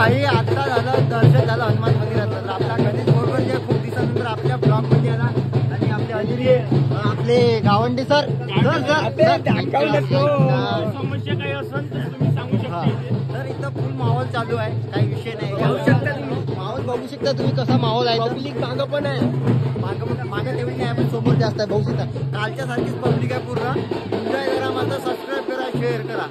भाई आता झालं दर्शन झालं हनुमान मंदिराचं. आपला गणेश बोरकर जे खूप दिवसानंतर आपल्या ब्लॉग मध्ये आला आणि आपले अजिरी आपले गावंडे सर समस्या काही असेल तर तुम्ही सांगू शकता. तर इथं फुल माहोल चालू आहे, काही विषय नाही. बघू शकता तुम्ही माहोल, बघू शकता तुम्ही कसा माहोल आहे. पब्लिक मागं पण आहे, मागं तेवढी नाही पण समोर जास्त आहे. बघू शकता कालच्या सारखीच पब्लिक आहे पूर्ण. एन्जॉय करा, माझा सबस्क्राईब करा, शेअर करा.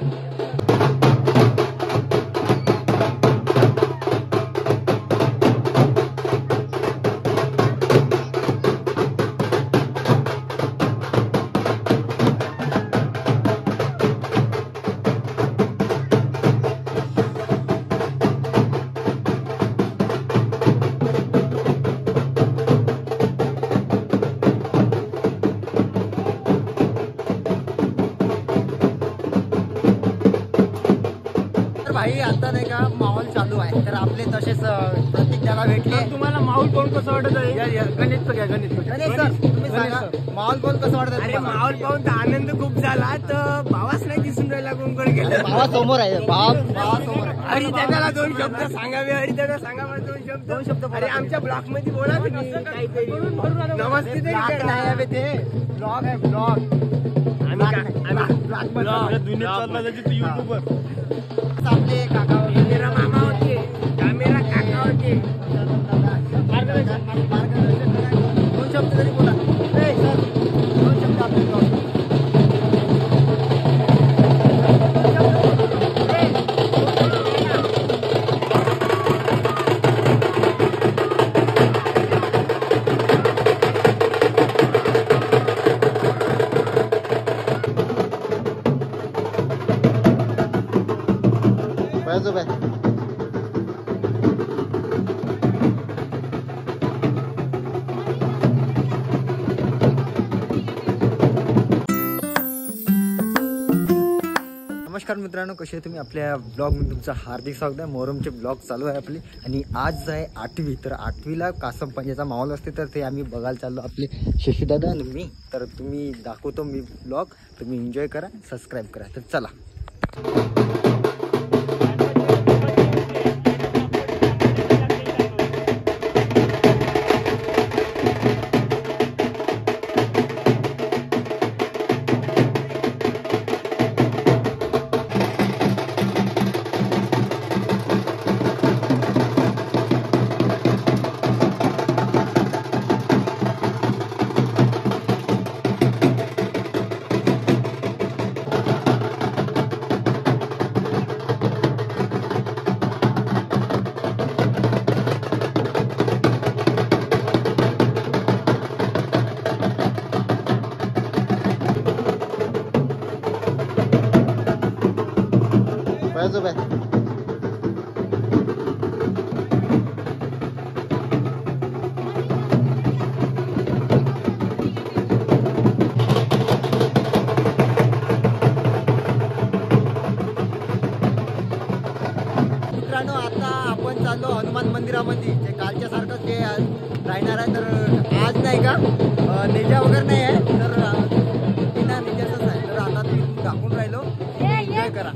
भाई आता नाही का माहोल चालू आहे. तर आपले तसेच प्रत्येक त्याला भेटले. तुम्हाला माहोल कोण कसं वाटत आहे? गणित घ्या, गणित सर तुम्ही सांगा माहोल कोण कसं वाटत? अरे माहोल पाहून तर आनंद खूप झाला. तर भावाच नाही दिसून राहिला कोणकडे गेला. भावा समोर आहे, भावा समोर आहे. हरिदादाला दोन शब्द सांगावे. हरिदादा सांगावा दोन शब्द. अरे आमच्या ब्लॉक मध्ये बोला तुम्ही काहीतरी. नमस्ते तरी नाही आहे ते ब्लॉग आहे, ब्लॉग. युट्यूबर आपले काका मेरा मामा होते, मेरा काका होते. दोन शब्द तरी बोला सर, दोन शब्द आपले ब्लॉग. जो बाय नमस्कार मित्रांनो, कसे तुम्ही? आपल्या ब्लॉगमध्ये तुमचं हार्दिक स्वागत आहे. मोहरमचे ब्लॉग चालू आहे आपली आणि आज आहे 8वी. तर 8वीला कासम पंजाचा माहोल असते, तर ते आम्ही बघायला चाललो आपले शशीदादा आणि मी. तर तुम्ही दाखवतो मी ब्लॉग, तुम्ही एन्जॉय करा, सबस्क्राईब करा. तर चला. जो बाय मित्रांनो, आता आपण चाललो हनुमान मंदिरामध्ये. ते कालच्या सारखंच ते राहणार आहे. तर आज नाही का नेजा वगैरे नाही आहे, तर बिना नेजाचंच आहे. तर आता ती दाखवून राहिलो, एन्जॉय करा.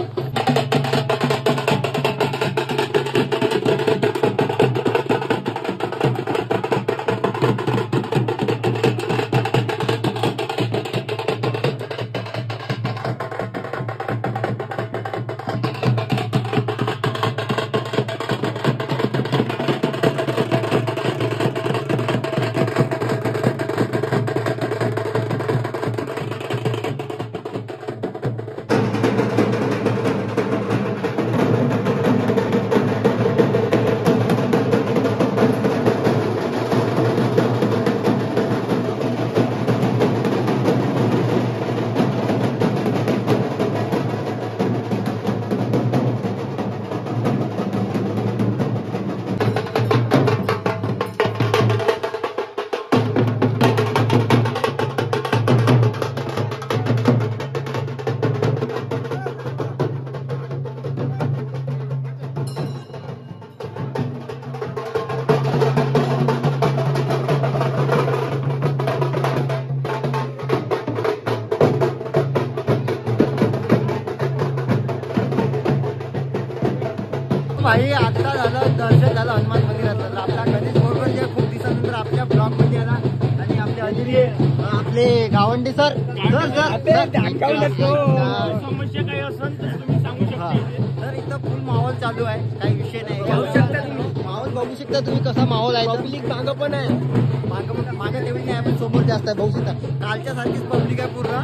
भाई आता झालं दर्शन झालं हनुमान मंदिराचं. तर आपला गणेश बोरकर जे खूप दिवसानंतर आपल्या ब्लॉगमध्ये आला आणि आपले आपले गावंडे सर समस्या काही असेल तर तुम्ही सांगू शकता. तर इथं फुल माहोल चालू आहे, काही विषय नाही. बघू शकता तुम्ही माहोल, बघू शकता तुम्ही कसा माहोल आहे. पब्लिक मागं पण आहे, मागं तेवढी नाही पण समोर जास्त आहे. बघू शकता कालच्या सारखीच पब्लिक आहे पूर्ण.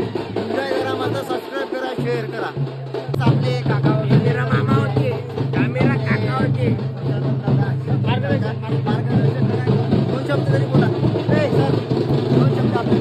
एन्जॉय करा, माझा सबस्क्राईब करा, शेअर करा. आपले काका मेरा मामा होते, मेरा काका होते. मार्गदर्शन करा. 2 शब्द तरी बोला. ए सर 2 शब्द आपले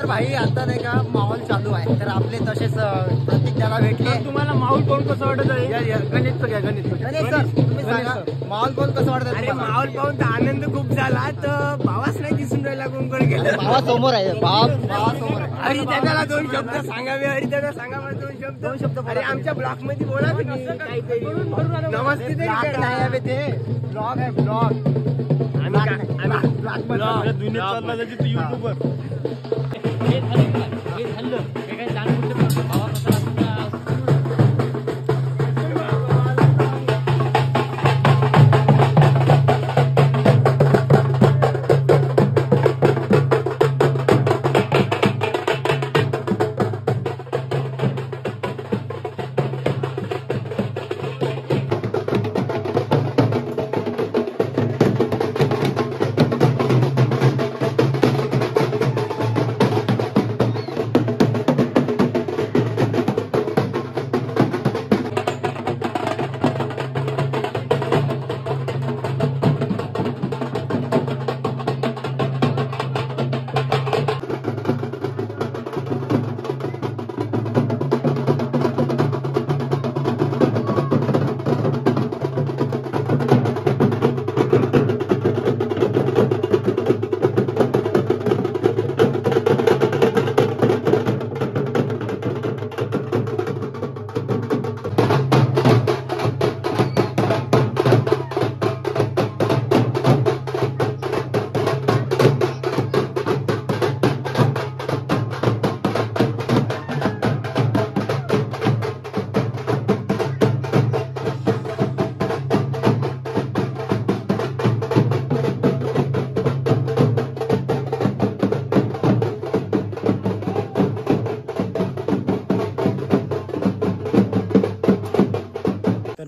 भाई. आता नाही का माहोल चालू आहे, तर आपले तसेच प्रत्येक त्याला भेटले. तुम्हाला माहोल कोण कसं वाटत आहे? गणित घ्या, गणित सर तुम्ही सांगा माहोल कोण कसं वाटत? अरे माहोल पाहून तर आनंद खूप झाला. तर भावाच नाही दिसून राहिला कोणकडे गेला. भावा समोर आहे, भावा समोर आहे. हरिदादाला 2 शब्द सांगावे. हरिदादा सांगा मला 2 शब्द. अरे आमच्या ब्लॉक मध्ये बोला तुम्ही काहीतरी. नमस्ते तरी ब्लॉग करा. नाही आहे ते, ब्लॉग आहे ब्लॉग. दुनिया चालला त्याची तू युट्यूबर.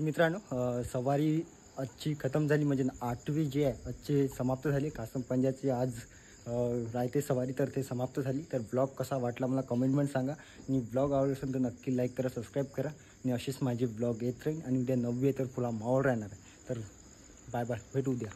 मित्रांनो सवारी आजची खतम झाली, म्हणजे 8वी जी आहे आजची समाप्त झाली. कासम पंजाची आज रायते सवारी तर ते समाप्त झाली. तर ब्लॉग कसा वाटला मला कमेंटमध्ये सांगा. आणि ब्लॉग आवडला असेल तर नक्की लाईक करा, सबस्क्राईब करा. आणि असेच माझे ब्लॉग येत राहील. आणि उद्या 9वी तर फुला माहोल राहणार आहे. तर बाय बाय, भेटू उद्या.